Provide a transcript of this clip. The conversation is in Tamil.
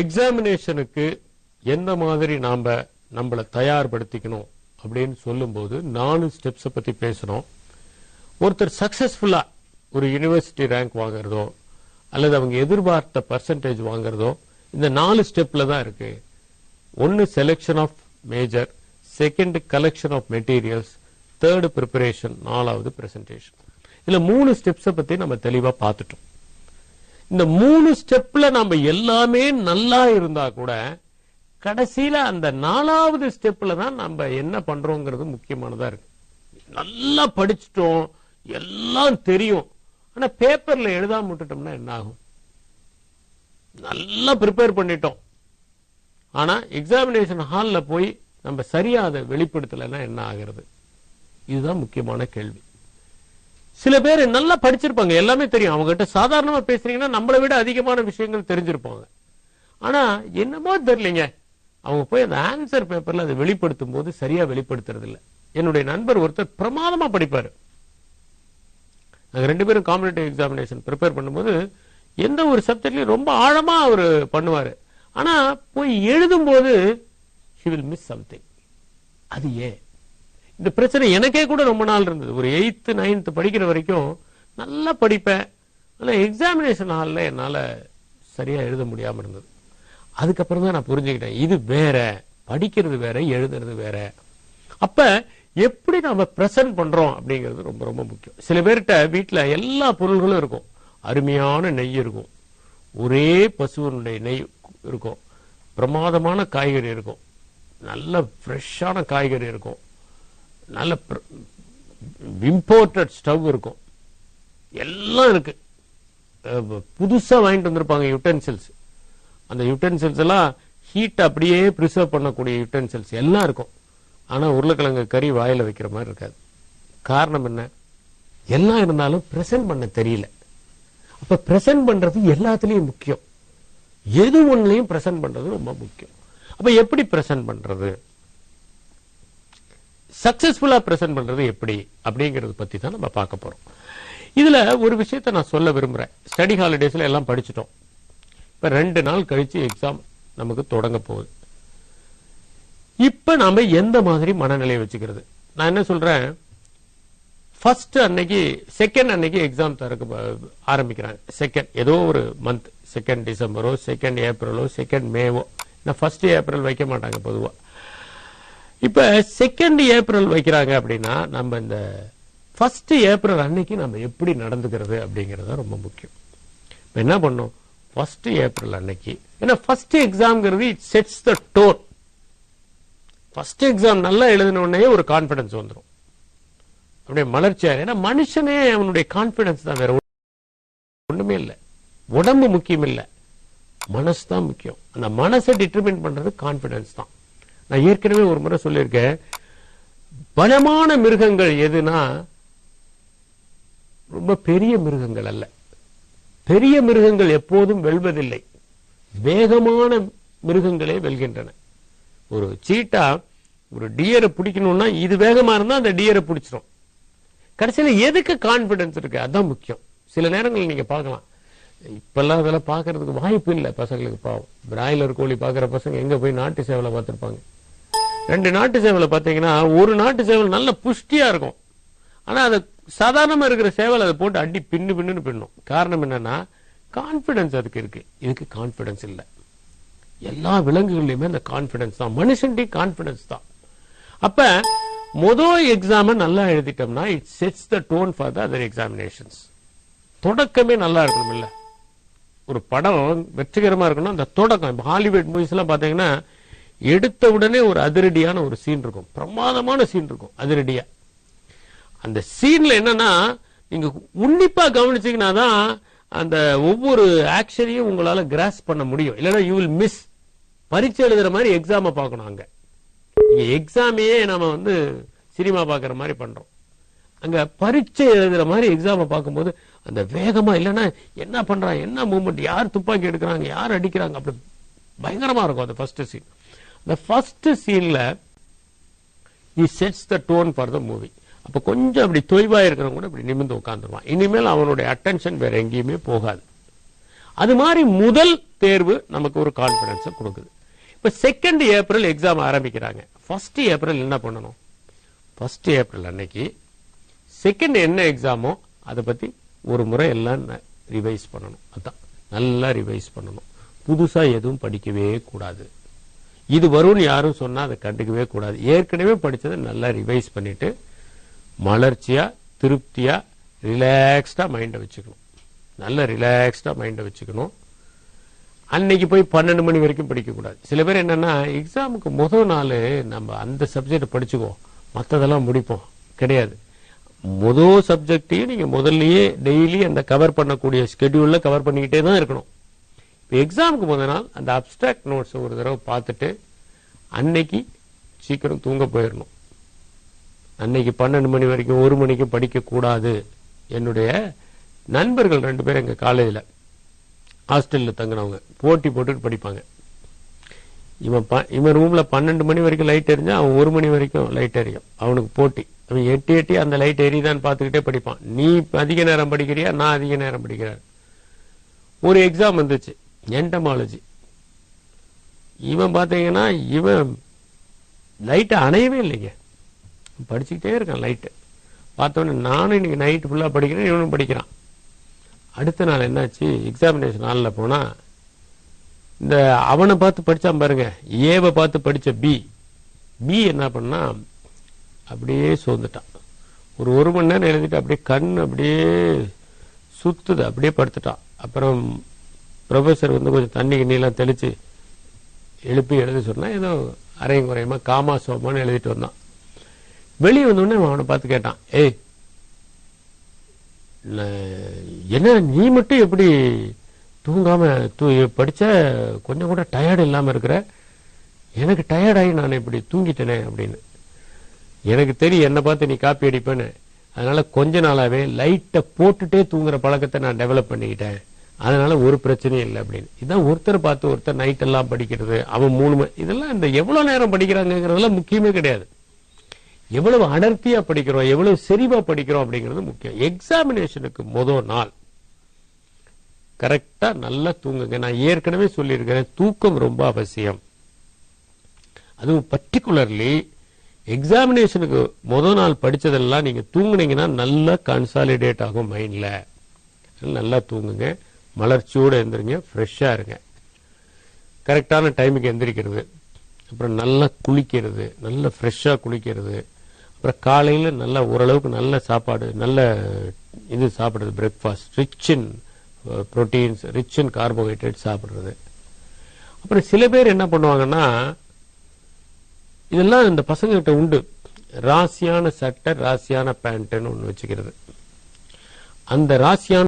எக்ஸாமினேஷனுக்கு எந்த மாதிரி நம்மளை தயார்படுத்திக்கணும் அப்படின்னு சொல்லும்போது 4 ஸ்டெப்ஸை பத்தி பேசணும். ஒருத்தர் சக்சஸ்ஃபுல்லா ஒரு யூனிவர்சிட்டி ரேங்க் வாங்குறதோ அல்லது அவங்க எதிர்பார்த்த பர்சன்டேஜ் வாங்குறதோ இந்த 4 ஸ்டெப்ல தான் இருக்கு. ஒன்னு selection of major, second collection of materials, third preparation, 4வது பிரசன்டேஷன். இதுல 3 ஸ்டெப்ஸை பத்தி நம்ம தெளிவா பார்த்துட்டோம். இந்த 3 ஸ்டெப்ல நம்ம எல்லாமே நல்லா இருந்தா கூட கடைசியில அந்த 4வது ஸ்டெப்ல தான் நம்ம என்ன பண்றோங்கிறது முக்கியமானதா இருக்கு. நல்லா படிச்சுட்டோம், எல்லாம் தெரியும், ஆனா பேப்பர்ல எழுதாம விட்டுட்டோம்னா என்ன ஆகும்? நல்லா ப்ரிப்பேர் பண்ணிட்டோம், ஆனா எக்ஸாமினேஷன் ஹால்ல போய் நம்ம சரியா அதை வெளிப்படுத்தலைன்னா என்ன ஆகிறது? இதுதான் முக்கியமான கேள்வி. சில பேர் நல்லா படிச்சிருப்பாங்க, எல்லாமே தெரியும், அவங்க கிட்ட சாதாரணமா பேசுறீங்கன்னா நம்மளை விட அதிகமான விஷயங்கள் தெரிஞ்சிருப்பாங்க. ஆனா என்னமோ தெரியலங்க, அவங்க போய் அந்த ஆன்சர் பேப்பர்ல அதை வெளிப்படுத்தும் போது சரியா வெளிப்படுத்துறது இல்லை. என்னுடைய நண்பர் ஒருத்தர் பிரமாதமா படிப்பாரு. நாங்க 2 பேரும் காம்படிட்டிவ் எக்ஸாமினேஷன் ப்ரிப்பேர் பண்ணும்போது எந்த ஒரு சப்ஜெக்ட்லயும் ரொம்ப ஆழமா அவர் பண்ணுவாரு. ஆனா போய் எழுதும் போது he will miss something. அது ஏன்? இந்த பிரச்சனை எனக்கே கூட ரொம்ப நாள் இருந்தது. ஒரு 8th 9th படிக்கிற வரைக்கும் நல்லா படிப்பேன், ஆனா எக்ஸாமினேஷன் ஹால்ல என்னால சரியா எழுத முடியாம இருந்தது. அதுக்கப்புறம் தான் நான் புரிஞ்சுக்கிட்டேன், இது வேற, படிக்கிறது வேற, எழுதுறது வேற. அப்ப எப்படி நம்ம பிரசன்ட் பண்றோம் அப்படிங்கிறது ரொம்ப ரொம்ப முக்கியம். சில பேர்கிட்ட வீட்டுல எல்லா பொருள்களும் இருக்கும். அருமையான நெய் இருக்கும், ஒரே பசுவனுடைய நெய் இருக்கும், பிரமாதமான காய்கறி இருக்கும், நல்ல ஃப்ரெஷ்ஷான காய்கறி இருக்கும், நல்ல இம்போர்ட்டட் ஸ்டவ் இருக்கும், எல்லாம் இருக்கு. புதுசா வாங்கிட்டு வந்திருப்பாங்க யூட்டென்சில்ஸ். அந்த யூட்டென்சில்ஸ் எல்லாம் ஹீட் அப்படியே பிரிசர்வ் பண்ணக்கூடிய யூட்டென்சில்ஸ் எல்லாம் இருக்கும். ஆனா உருளைக்கிழங்கு கறி வாயில வைக்கிற மாதிரி இருக்காது. காரணம் என்ன? எல்லாம் இருந்தாலும் பிரசன்ட் பண்ண தெரியல. அப்ப பிரசன்ட் பண்றது எல்லாத்துலயும் முக்கியம். எது ஒண்ணுலயும் பிரசன்ட் பண்றது ரொம்ப முக்கியம். அப்ப எப்படி பிரசன்ட் பண்றது, சக்சஸ்ஃபுல்லா பிரசன்ட் பண்றது எப்படி அப்படிங்கறது பத்தி தான் நம்ம பார்க்க போறோம். இதுல ஒரு விஷயத்தை நான் சொல்ல விரும்புறேன். ஸ்டடி ஹாலிடேஸ்ல எல்லாம் படிச்சுட்டோம். இப்ப 2 நாள் கழிச்சு எக்ஸாம் நமக்கு தொடங்க போகுது. இப்ப நாம எந்த மாதிரி மனநிலையை வச்சுக்கிறது? நான் என்ன சொல்றேன், ஃபர்ஸ்ட் அன்னைக்கு செகண்ட் அன்னைக்கு எக்ஸாம் ஆரம்பிக்கிறாங்க. செகண்ட் ஏதோ ஒரு மந்த், 2 டிசம்பரோ 2 ஏப்ரலோ 2 மேவோ, ஃபர்ஸ்ட் ஏப்ரல் வைக்க மாட்டாங்க பொதுவா. இப்ப 2 ஏப்ரல் வைக்கிறாங்க அப்படின்னா நம்ம இந்த ஃபர்ஸ்ட் ஏப்ரல் அன்னைக்கு நம்ம எப்படி நடந்துக்கிறது அப்படிங்கறது ரொம்ப முக்கியம். என்ன பண்ணும், ஃபர்ஸ்ட் ஏப்ரல் அன்னைக்கு, ஏன்னா ஃபர்ஸ்ட் எக்ஸாம்ங்கிறது it sets the tone. First exam நல்லா எழுதின உடனே ஒரு கான்பிடன்ஸ் வந்துடும், அப்படியே மலர்ச்சியா. ஏன்னா மனுஷனே அவனுடைய கான்பிடன்ஸ் தான், வேற ஒண்ணுமே இல்லை. உடம்பு முக்கியம் இல்லை, மனசு தான் முக்கியம். அந்த மனசை டிட்டர்மின் பண்றது கான்பிடன்ஸ் தான். நான் ஏற்கனவே ஒரு முறை சொல்லியிருக்கேன், பலமான மிருகங்கள் எதுனா ரொம்ப பெரிய மிருகங்கள் அல்ல. பெரிய மிருகங்கள் எப்போதும் வெல்வதில்லை, வேகமான மிருகங்களே வெல்கின்றன. ஒரு சீட்டா ஒரு டியரை பிடிக்கணும்னா இது வேகமா இருந்தா அந்த டியரை பிடிச்சிடும். கடைசியில எதுக்கு கான்பிடன்ஸ் இருக்கு, அதான் முக்கியம். சில நேரங்கள் நீங்க பார்க்கலாம், இப்பெல்லாம் அதெல்லாம் பாக்குறதுக்கு வாய்ப்பு இல்லை பசங்களுக்கு. பாவம், பிராய்லர் கோழி பாக்குற பசங்க எங்க போய் நாட்டு சேவலை பார்த்திருப்பாங்க. 2 நாட்டு சேவலை பார்த்தீங்கன்னா ஒரு நாட்டு சேவல் நல்ல புஷ்டியா இருக்கும், ஆனா அது சாதாரணமா இருக்கிற சேவல் அதை போட்டு அடி பின்னு பின்னும். காரணம் என்னன்னா கான்பிடன்ஸ் அதுக்கு இருக்கு, இதுக்கு கான்பிடன்ஸ் இல்ல. எல்லா விலங்குகள்லயுமே அந்த கான்பிடன்ஸ் தான், மனுஷன்டி கான்பிடன்ஸ் தான். அப்ப முதல் எக்ஸாம் நல்லா எழுதிட்டோம்னா it sets the tone for the other examinations. தொடக்கமே நல்லா இருக்கணும் இல்ல. ஒரு படம் வெற்றிகரமா இருக்கணும், அந்த தொடக்கம். ஹாலிவுட் மூவிஸ் எல்லாம் பாத்தீங்கன்னா எடுத்த உடனே ஒரு அதிரடியான ஒரு சீன் இருக்கும், பிரமாதமான சீன் இருக்கும், அதிரடியா. அந்த சீன்ல என்னன்னா நீங்க உன்னிப்பா கவனிச்சீங்கன்னா தான் அந்த ஒவ்வொரு ஆக்ஷனையும் உங்களால கிராஸ் பண்ண முடியும். இல்லைன்னா யூ வில் மிஸ். பரீட்சை எழுதுற மாதிரி எக்ஸாம பார்க்கணும். அங்க எக்ஸாமையே நம்ம சினிமா பாக்குற மாதிரி பண்றோம். அங்க பரீட்சை எழுதுற மாதிரி எக்ஸாம பார்க்கும்போது அந்த வேகமா, இல்லைன்னா என்ன பண்றாங்க, என்ன மூவ்மெண்ட், யார் துப்பாக்கி எடுக்கிறாங்க, யார் அடிக்கிறாங்க, அப்படி பயங்கரமா இருக்கும் அந்த ஃபர்ஸ்ட் சீன். அந்த ஃபர்ஸ்ட் சீன்ல he sets the tone for the movie. அப்ப கொஞ்சம் அப்படி தொய்வா இருக்கிறவங்க கூட இப்படி நிமிர்ந்து உட்கார்ந்துருவான். இனிமேல் அவனுடைய அட்டென்ஷன் வேற எங்கேயுமே போகாது. அது மாதிரி முதல் தேர்வு நமக்கு ஒரு கான்பிடன்ஸ் கொடுக்குது. இப்ப 2 ஏப்ரல் எக்ஸாம் ஆரம்பிக்கிறாங்க. 1 ஏப்ரல் என்ன பண்ணணும்? 1 ஏப்ரல் அன்னைக்கு 2 என்ன எக்ஸாமோ அதை பத்தி ஒரு முறை எல்லாம் ரிவைஸ் பண்ணணும். அதான் நல்லா ரிவைஸ் பண்ணணும். புதுசா எதுவும் படிக்கவே கூடாது. இது வரும்னு யாரும் சொன்னா அதை கண்டுக்கவே கூடாது. ஏற்கனவே படிச்சதை நல்லா ரிவைஸ் பண்ணிட்டு மலர்ச்சியா திருப்தியா ரிலாக்ஸ்டா மைண்ட வச்சுக்கணும். நல்ல ரிலாக்ஸ்டா மைண்ட வச்சுக்கணும். அன்னைக்கு போய் 12 மணி வரைக்கும் படிக்க கூடாது. சில பேர் என்னன்னா எக்ஸாமுக்கு முதல் நாள் நம்ம அந்த சப்ஜெக்ட் படிச்சுக்குவோம், மற்றதெல்லாம் முடிப்போம். கிடையாது. முதல் சப்ஜெக்டையும் நீங்க முதல்லயே டெய்லி அந்த கவர் பண்ணக்கூடிய ஸ்கெடியூல்ல கவர் பண்ணிக்கிட்டே தான் இருக்கணும். இப்போ எக்ஸாமுக்கு முதல் நாள் அந்த அப்டிராக்ட் நோட்ஸ் ஒரு தடவை பார்த்துட்டு அன்னைக்கு சீக்கிரம் தூங்க போயிடணும். அன்னைக்கு 12 மணி வரைக்கும் 1 மணிக்கு படிக்க கூடாது. என்னுடைய நண்பர்கள் 2 பேர் எங்க காலேஜில் ஹாஸ்டல்ல தங்கினவங்க போட்டி போட்டுட்டு படிப்பாங்க. இவன் ரூம்ல 12 மணி வரைக்கும் லைட் எரிஞ்சா அவன் 1 மணி வரைக்கும் லைட் எரியும். அவனுக்கு போட்டி. அவன் எட்டி அந்த லைட் எரிதான் பார்த்துக்கிட்டே படிப்பான். நீ அதிக நேரம் படிக்கிறியா, நான் அதிக நேரம் படிக்கிறேன். ஒரு எக்ஸாம் வந்துச்சு, என்டமாலஜி. இவன் பாத்தீங்கன்னா இவன் லைட் அணையவே இல்லைங்க, படிச்சுக்கிட்டே இருக்கான். லைட்டு பார்த்தோன்னே நானும் இன்னைக்கு நைட்டு ஃபுல்லா படிக்கிறேன், இவனும் படிக்கிறான். அடுத்த நாள் என்னாச்சு, எக்ஸாமினேஷன் ஹாலில் போனா இந்த அவனை பார்த்து படிச்சான் பாருங்க, ஏவை பார்த்து படிச்ச பி என்ன பண்ணா அப்படியே சோர்ந்துட்டான். ஒரு 1 மணி நேரம் எழுதிட்டு அப்படியே கண் அப்படியே சுத்துது, அப்படியே படுத்துட்டான். அப்புறம் ப்ரொஃபசர் வந்து கொஞ்சம் தண்ணி கிண்ணிலாம் தெளிச்சு எழுப்பி எழுத சொன்னா ஏதோ அரையும் குறையுமா காமா சோமான்னு எழுதிட்டு வந்தான். வெளியே வந்தோடனே அவனை பார்த்து கேட்டான், ஏய் என்ன நீ மட்டும் எப்படி தூங்காம படிச்ச, கொஞ்சம் கூட டயர்டு இல்லாம இருக்கிற? எனக்கு டயர்டாகி நான் இப்படி தூங்கிட்டேனே அப்படின்னு. எனக்கு தெரியும் என்ன பார்த்து நீ காப்பி அடிப்பேன்னு. அதனால கொஞ்ச நாளாவே லைட்டை போட்டுட்டே தூங்குற பழக்கத்தை நான் டெவலப் பண்ணிக்கிட்டேன். அதனால ஒரு பிரச்சனையும் இல்லை அப்படின்னு. இதான் ஒருத்தர் பார்த்து ஒருத்தர் நைட் எல்லாம் படிக்கிறது, அவன் 3 மணி, இதெல்லாம் இந்த எவ்வளவு நேரம் படிக்கிறாங்கிறதெல்லாம் முக்கியமே கிடையாது. எவ்வளவு அடர்த்தியா படிக்கிறோம், எவ்வளவு செறிவா படிக்கிறோம் அப்படிங்கிறது முக்கியம். எக்ஸாமினேஷனுக்கு முதல் நாள் கரெக்டா நல்லா தூங்குங்க. நான் ஏற்கனவே சொல்லியிருக்கிறேன், தூக்கம் ரொம்ப அவசியம். அதுவும் பர்டிகுலர்லி எக்ஸாமினேஷனுக்கு முதல் நாள் படிச்சதெல்லாம் நீங்க தூங்குனீங்கன்னா நல்லா கன்சாலிடேட் ஆகும் மைண்ட்ல. நல்லா தூங்குங்க, மலர்ச்சியோடு எந்திரிங்க, ஃப்ரெஷ்ஷா இருங்க. கரெக்டான டைமுக்கு எந்திரிக்கிறது, அப்புறம் நல்லா குளிக்கிறது, நல்லா ஃப்ரெஷ்ஷா குளிக்கிறது, அப்புறம் காலையில நல்ல ஓரளவுக்கு நல்ல சாப்பாடு, நல்ல இது சாப்பிடுறது, breakfast rich in proteins, rich in carbohydrate சாப்பிடுறது. அப்புறம் சில பேர் என்ன பண்ணுவாங்கன்னா, இதெல்லாம் இந்த பசங்க கிட்ட உண்டு, ராசியான சட்டை ராசியான பேண்ட்னு ஒண்ணு வச்சுக்கிறது. அந்த ராசியான